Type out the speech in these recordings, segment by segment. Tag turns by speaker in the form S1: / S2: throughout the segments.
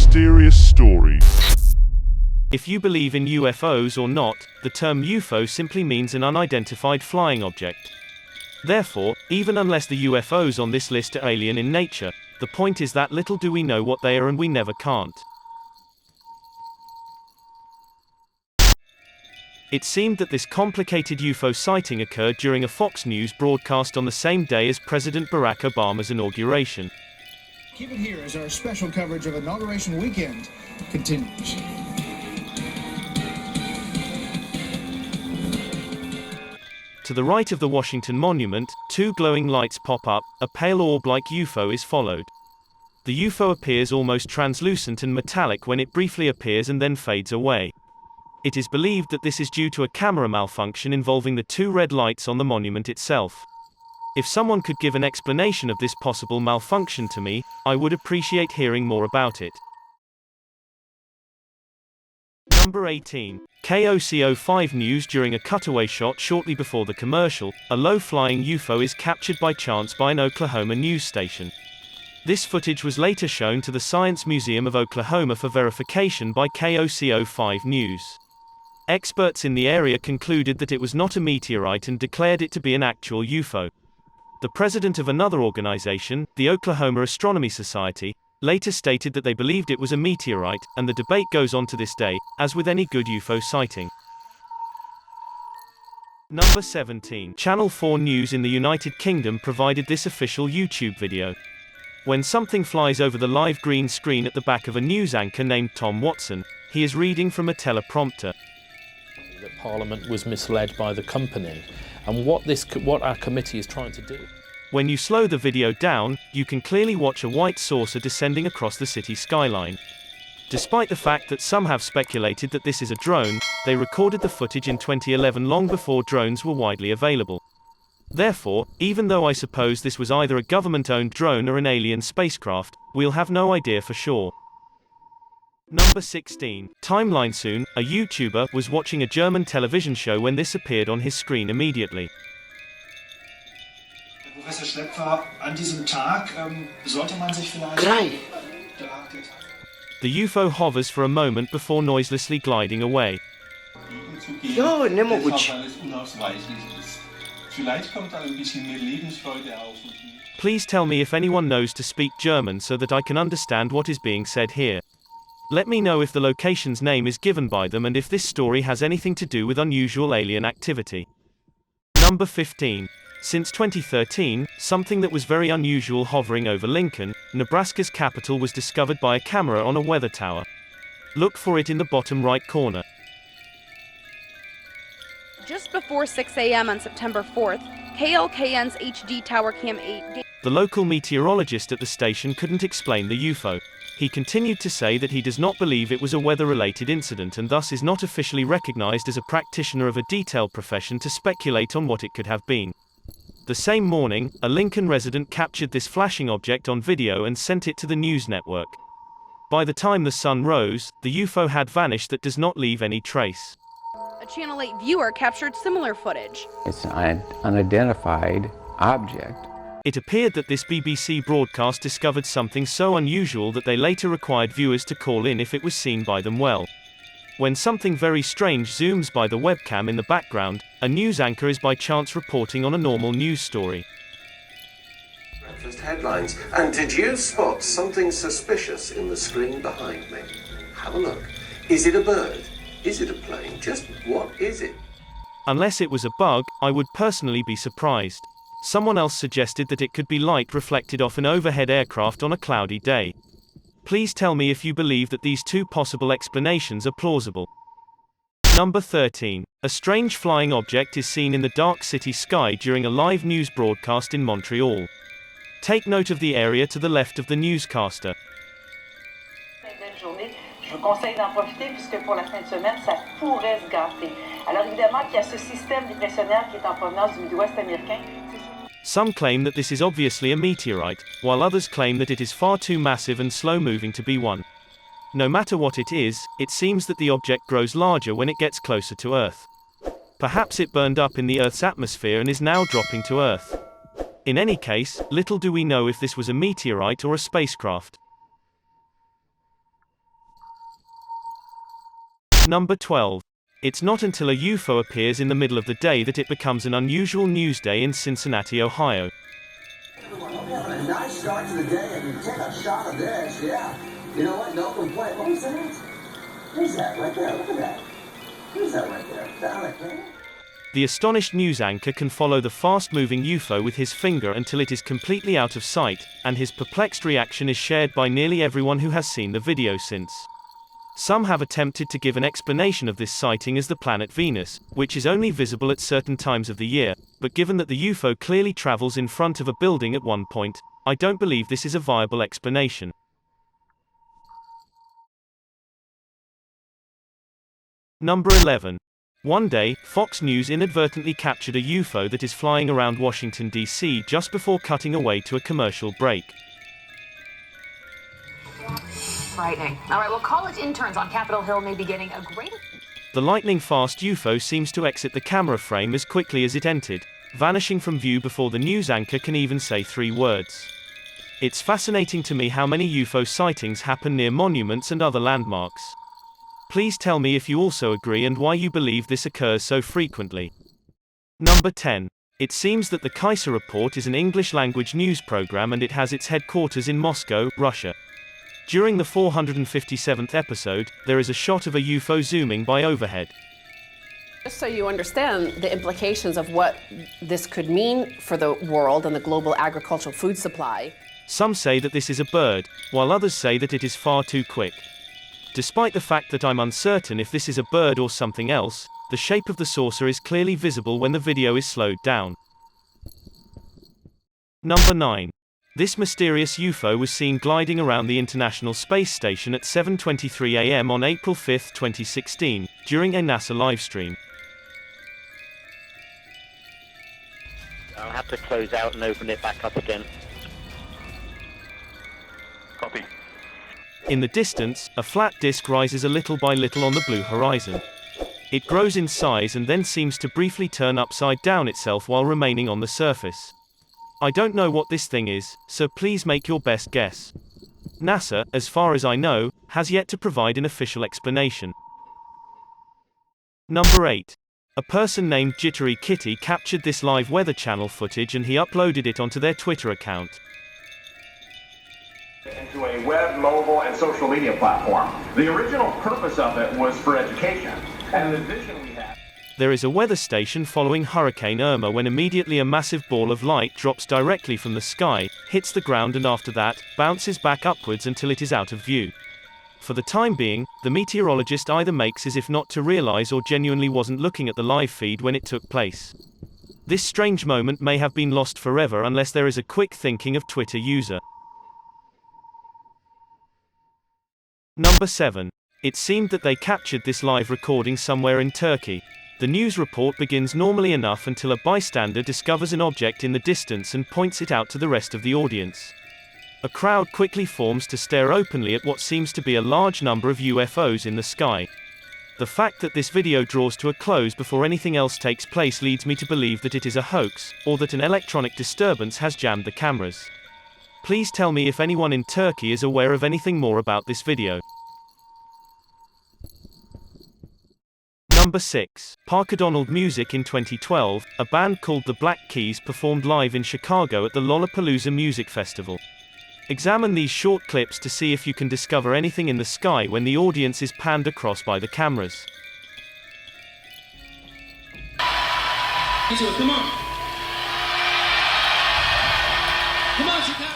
S1: mysterious story.
S2: If you believe in UFOs or not, the term UFO simply means an unidentified flying object. Therefore, even unless the UFOs on this list are alien in nature, the point is that little do we know what they are and we never can't. It seemed that this complicated UFO sighting occurred during a Fox News broadcast on the same day as President Barack Obama's inauguration.
S3: Keep it here as our special coverage of Inauguration Weekend continues.
S2: To the right of the Washington Monument, two glowing lights pop up, a pale orb-like UFO is followed. The UFO appears almost translucent and metallic when it briefly appears and then fades away. It is believed that this is due to a camera malfunction involving the two red lights on the monument itself. If someone could give an explanation of this possible malfunction to me, I would appreciate hearing more about it. Number 18. KOCO5 News. During a cutaway shot shortly before the commercial, a low-flying UFO is captured by chance by an Oklahoma news station. This footage was later shown to the Science Museum of Oklahoma for verification by KOCO5 News. Experts in the area concluded that it was not a meteorite and declared it to be an actual UFO. The president of another organization, the Oklahoma Astronomy Society, later stated that they believed it was a meteorite, and the debate goes on to this day, as with any good UFO sighting. Number 17. Channel 4 News in the United Kingdom provided this official YouTube video. When something flies over the live green screen at the back of a news anchor named Tom Watson, he is reading from a teleprompter.
S4: That Parliament was misled by the company, and what our committee is trying to do.
S2: When you slow the video down, you can clearly watch a white saucer descending across the city skyline. Despite the fact that some have speculated that this is a drone, they recorded the footage in 2011 long before drones were widely available. Therefore, even though I suppose this was either a government-owned drone or an alien spacecraft, we'll have no idea for sure. Number 16. Timeline. Soon, a YouTuber was watching a German television show when this appeared on his screen immediately.
S5: Professor Schlepfer, an diesem Tag sollte man sich vielleicht...
S2: The UFO hovers for a moment before noiselessly gliding away.
S6: Ja, nicht mehr gut.
S2: Please tell me if anyone knows to speak German so that I can understand what is being said here. Let me know if the location's name is given by them and if this story has anything to do with unusual alien activity. Number 15. Since 2013, something that was very unusual hovering over Lincoln, Nebraska's capital was discovered by a camera on a weather tower. Look for it in the bottom right corner.
S7: Just before 6 a.m. on September 4th, KLKN's HD Tower Cam 8...
S2: The local meteorologist at the station couldn't explain the UFO. He continued to say that he does not believe it was a weather-related incident and thus is not officially recognized as a practitioner of a detailed profession to speculate on what it could have been. The same morning, a Lincoln resident captured this flashing object on video and sent it to the news network. By the time the sun rose, the UFO had vanished that does not leave any trace.
S7: A Channel 8 viewer captured similar footage.
S6: It's an unidentified object.
S2: It appeared that this BBC broadcast discovered something so unusual that they later required viewers to call in if it was seen by them well. When something very strange zooms by the webcam in the background, a news anchor is by chance reporting on a normal news story.
S8: Breakfast headlines. And did you spot something suspicious in the screen behind me? Have a look. Is it a bird? Is it a plane? Just what is it?
S2: Unless it was a bug, I would personally be surprised. Someone else suggested that it could be light reflected off an overhead aircraft on a cloudy day. Please tell me if you believe that these two possible explanations are plausible. Number 13. A strange flying object is seen in the dark city sky during a live news broadcast in Montreal. Take note of the area to the left of the newscaster.
S9: Je vous conseille d'en profiter puisque pour la fin de semaine, ça pourrait se gâter. Alors évidemment qu'il y a ce système dépressionnaire qui est en provenance du Midwest américain.
S2: Some claim that this is obviously a meteorite, while others claim that it is far too massive and slow-moving to be one. No matter what it is, it seems that the object grows larger when it gets closer to Earth. Perhaps it burned up in the Earth's atmosphere and is now dropping to Earth. In any case, little do we know if this was a meteorite or a spacecraft. Number 12. It's not until a UFO appears in the middle of the day that it becomes an unusual news day in Cincinnati, Ohio.
S1: Everyone, hope you're having a nice start to the day and you take a shot of this, yeah. You know what, no complaint. What was that? Who's that right there? Look at that. Who's that right there? Down there?
S2: The astonished news anchor can follow the fast-moving UFO with his finger until it is completely out of sight, and his perplexed reaction is shared by nearly everyone who has seen the video since. Some have attempted to give an explanation of this sighting as the planet Venus, which is only visible at certain times of the year, but given that the UFO clearly travels in front of a building at one point, I don't believe this is a viable explanation. Number 11. One day, Fox News inadvertently captured a UFO that is flying around Washington, D.C. just before cutting away to a commercial break.
S10: Frightening. All right, well, college interns on Capitol Hill may be getting a greater...
S2: The lightning-fast UFO seems to exit the camera frame as quickly as it entered, vanishing from view before the news anchor can even say 3 words. It's fascinating to me how many UFO sightings happen near monuments and other landmarks. Please tell me if you also agree and why you believe this occurs so frequently. Number 10. It seems that the Kaiser Report is an English-language news program and it has its headquarters in Moscow, Russia. During the 457th episode, there is a shot of a UFO zooming by overhead.
S11: Just so you understand the implications of what this could mean for the world and the global agricultural food supply.
S2: Some say that this is a bird, while others say that it is far too quick. Despite the fact that I'm uncertain if this is a bird or something else, the shape of the saucer is clearly visible when the video is slowed down. Number 9. This mysterious UFO was seen gliding around the International Space Station at 7:23 a.m. on April 5, 2016, during a NASA livestream.
S12: I'll have to close out and open it back up again. Copy.
S2: In the distance, a flat disk rises a little by little on the blue horizon. It grows in size and then seems to briefly turn upside down itself while remaining on the surface. I don't know what this thing is, so please make your best guess. NASA, as far as I know, has yet to provide an official explanation. Number 8. A person named Jittery Kitty captured this live Weather Channel footage and he uploaded it onto their Twitter account.
S13: Into a web, mobile, and social media platform. The original purpose of it was for education, and the vision we had.
S2: There is a weather station following Hurricane Irma when immediately a massive ball of light drops directly from the sky, hits the ground and after that, bounces back upwards until it is out of view. For the time being, the meteorologist either makes as if not to realize or genuinely wasn't looking at the live feed when it took place. This strange moment may have been lost forever unless there is a quick thinking of Twitter user. Number 7. It seemed that they captured this live recording somewhere in Turkey. The news report begins normally enough until a bystander discovers an object in the distance and points it out to the rest of the audience. A crowd quickly forms to stare openly at what seems to be a large number of UFOs in the sky. The fact that this video draws to a close before anything else takes place leads me to believe that it is a hoax, or that an electronic disturbance has jammed the cameras. Please tell me if anyone in Turkey is aware of anything more about this video. Number 6. Parker Donald Music. In 2012, a band called the Black Keys performed live in Chicago at the Lollapalooza Music Festival. Examine these short clips to see if you can discover anything in the sky when the audience is panned across by the cameras.
S14: Come on. Come on, Chicago.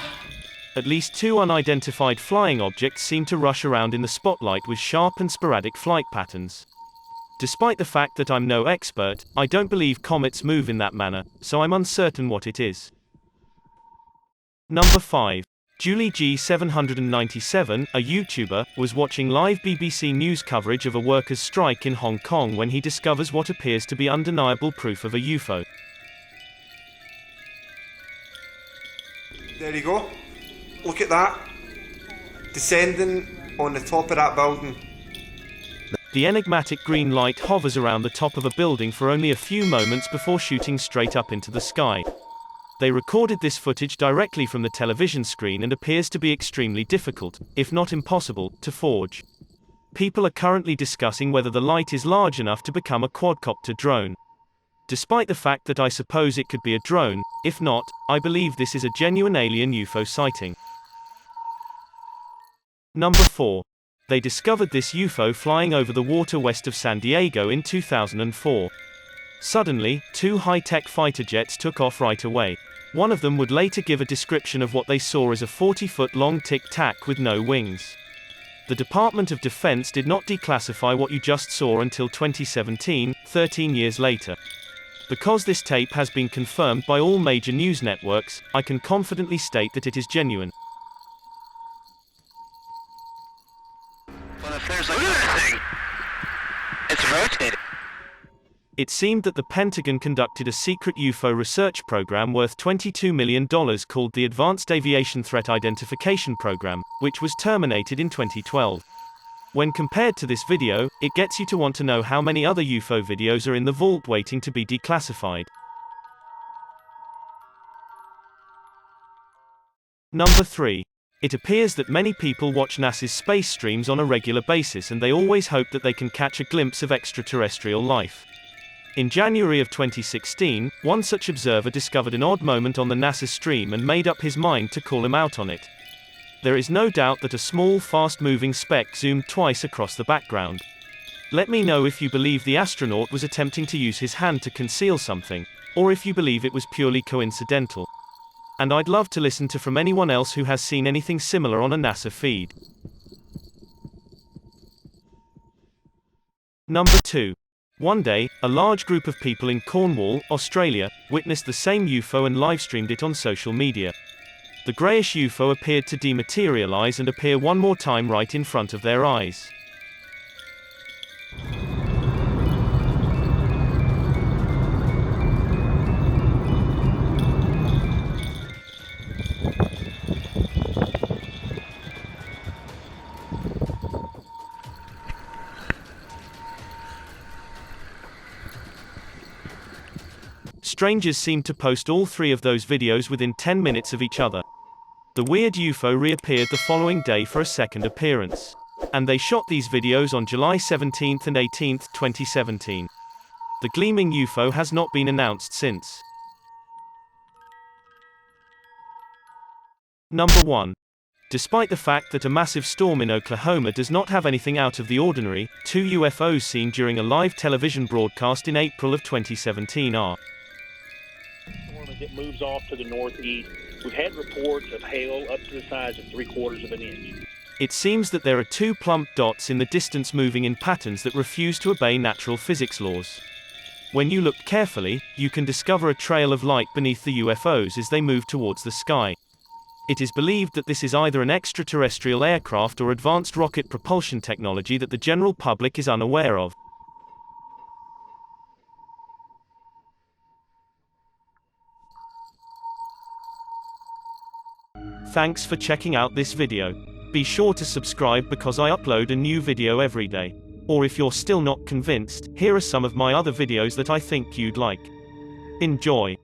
S2: At least 2 unidentified flying objects seem to rush around in the spotlight with sharp and sporadic flight patterns. Despite the fact that I'm no expert, I don't believe comets move in that manner, so I'm uncertain what it is. Number 5. Julie G797, a YouTuber, was watching live BBC News coverage of a workers' strike in Hong Kong when he discovers what appears to be undeniable proof of a UFO.
S15: There you go. Look at that. Descending on the top of that building.
S2: The enigmatic green light hovers around the top of a building for only a few moments before shooting straight up into the sky. They recorded this footage directly from the television screen and appears to be extremely difficult, if not impossible, to forge. People are currently discussing whether the light is large enough to become a quadcopter drone. Despite the fact that I suppose it could be a drone, if not, I believe this is a genuine alien UFO sighting. Number 4. They discovered this UFO flying over the water west of San Diego in 2004. Suddenly, 2 high-tech fighter jets took off right away. One of them would later give a description of what they saw as a 40-foot-long tic-tac with no wings. The Department of Defense did not declassify what you just saw until 2017, 13 years later. Because this tape has been confirmed by all major news networks, I can confidently state that it is genuine.
S12: Well, if there's look at that thing. It's rotating.
S2: It seemed that the Pentagon conducted a secret UFO research program worth $22 million called the Advanced Aviation Threat Identification Program, which was terminated in 2012. When compared to this video, it gets you to want to know how many other UFO videos are in the vault waiting to be declassified. Number 3. It appears that many people watch NASA's space streams on a regular basis and they always hope that they can catch a glimpse of extraterrestrial life. In January of 2016, one such observer discovered an odd moment on the NASA stream and made up his mind to call him out on it. There is no doubt that a small, fast-moving speck zoomed twice across the background. Let me know if you believe the astronaut was attempting to use his hand to conceal something, or if you believe it was purely coincidental. And I'd love to listen to from anyone else who has seen anything similar on a NASA feed. Number 2. One day, a large group of people in Cornwall, Australia, witnessed the same UFO and livestreamed it on social media. The greyish UFO appeared to dematerialize and appear one more time right in front of their eyes. Strangers seemed to post all 3 of those videos within 10 minutes of each other. The weird UFO reappeared the following day for a second appearance. And they shot these videos on July 17 and 18, 2017. The gleaming UFO has not been announced since. Number 1. Despite the fact that a massive storm in Oklahoma does not have anything out of the ordinary, 2 UFOs seen during a live television broadcast in April of 2017 are.
S16: As it moves off to the northeast, we've had reports of hail up to the size of 3/4 of an inch.
S2: It seems that there are 2 plump dots in the distance moving in patterns that refuse to obey natural physics laws. When you look carefully, you can discover a trail of light beneath the UFOs as they move towards the sky. It is believed that this is either an extraterrestrial aircraft or advanced rocket propulsion technology that the general public is unaware of. Thanks for checking out this video. Be sure to subscribe because I upload a new video every day. Or if you're still not convinced, here are some of my other videos that I think you'd like. Enjoy.